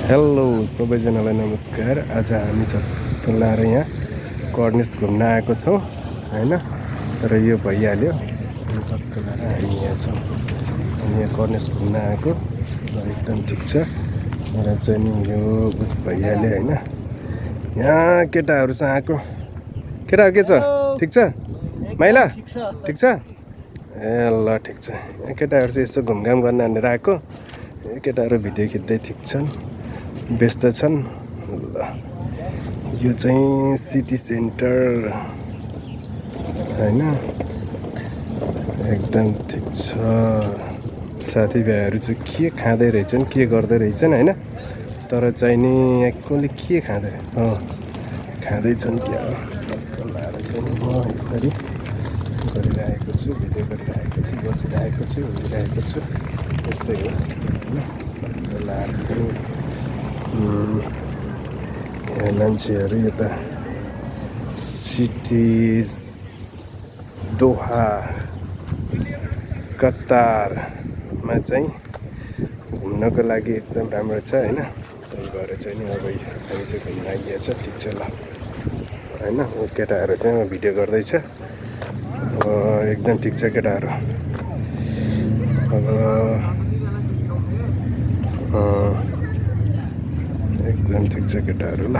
Hello सबैजनालाई नमस्कार। आज हामी लाएर यहाँ कर्निस घुम्न आएको छौँ हैन। तर यो भइहाल्यो टक्क लाएर हामी यहाँ छौँ। अनि यहाँ कर्निस घुम्न आएको र एकदम ठिक छ। र चाहिँ नि यो उस भइहाल्यो हैन। यहाँ केटाहरूसँग आएको। केटा के छ? ठिक छ? माइला ठिक छ? ए ल ठिक छ। यहाँ केटाहरू चाहिँ यसो घुमघाम गर्न भनेर आएको। केटाहरू भिडियो खिच्दै ठिक छन्, व्यस्त छन्। ल यो चाहिँ सिटी सेन्टर हैन, एकदम ठिक छ। साथीभाइहरू चाहिँ के खाँदै रहेछन्, के गर्दै रहेछन् हैन। तर चाहिँ नि कसले के खाँदैछन् क्या लाएर चाहिँ म यसरी गरिरहेको छु, भिडियो गरिरहेको छु, बसिरहेको छु, हिँडिरहेको छु। यस्तै हो हैन। लाएर चाहिँ यहाँ मान्छेहरू यता सिटी दोहा कतारमा चाहिँ घुम्नको लागि एकदम राम्रो छ हैन। त्यही भएर चाहिँ नि अब हामी चाहिँ घुम्न आइएको छ। ठिक छ ल हैन। केटाहरू चाहिँ भिडियो गर्दैछ। एकदम ठिक छ केटाहरू। अब एकदम ठिक छ केटाहरू ल।